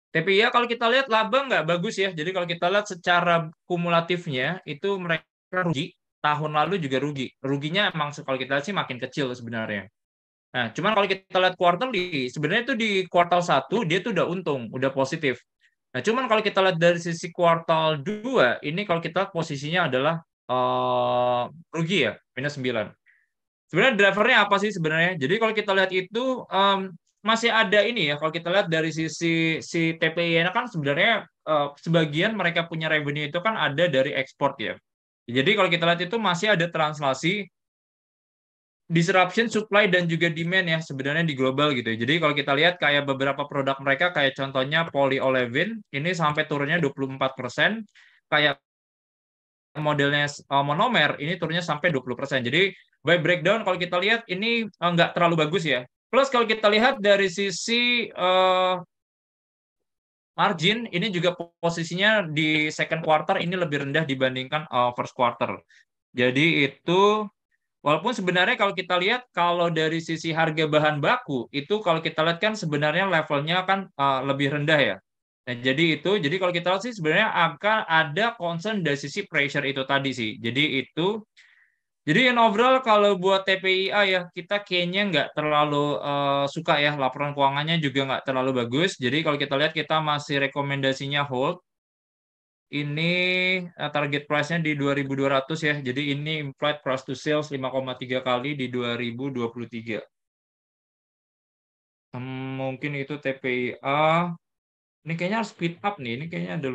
TPIA kalau kita lihat laba nggak bagus ya. Jadi kalau kita lihat secara kumulatifnya itu mereka rugi. Tahun lalu juga rugi. Ruginya emang kalau kita lihat sih makin kecil sebenarnya. Nah, cuman kalau kita lihat quarterly, sebenarnya itu di kuartal satu dia tuh udah untung, udah positif. Nah, cuman kalau kita lihat dari sisi kuartal 2 ini kalau kita lihat posisinya adalah eh, rugi ya, -9. Sebenarnya drivernya apa sih sebenarnya? Jadi kalau kita lihat itu masih ada ini ya. Kalau kita lihat dari sisi si TPI kan sebenarnya sebagian mereka punya revenue itu kan ada dari ekspor ya. Jadi kalau kita lihat itu masih ada translasi disruption supply dan juga demand ya sebenarnya di global gitu ya. Jadi kalau kita lihat kayak beberapa produk mereka kayak contohnya polyolefin ini sampai turunnya 24%, kayak modelnya monomer ini turunnya sampai 20%. Jadi by breakdown kalau kita lihat ini nggak terlalu bagus ya. Plus kalau kita lihat dari sisi margin ini juga posisinya di second quarter ini lebih rendah dibandingkan first quarter. Jadi itu walaupun sebenarnya kalau kita lihat kalau dari sisi harga bahan baku itu kalau kita lihat kan sebenarnya levelnya kan lebih rendah ya. Nah, jadi kalau kita lihat sih sebenarnya akan ada concern dari sisi pressure itu tadi sih. Jadi in overall kalau buat TPIA ya kita kayaknya nggak terlalu suka ya, laporan keuangannya juga nggak terlalu bagus. Jadi kalau kita lihat kita masih rekomendasinya hold. Ini target price-nya di 2.200 ya. Jadi ini implied price to sales 5,3 kali di 2023. Mungkin itu TPIA. Ini kayaknya harus speed up nih. Ini kayaknya ada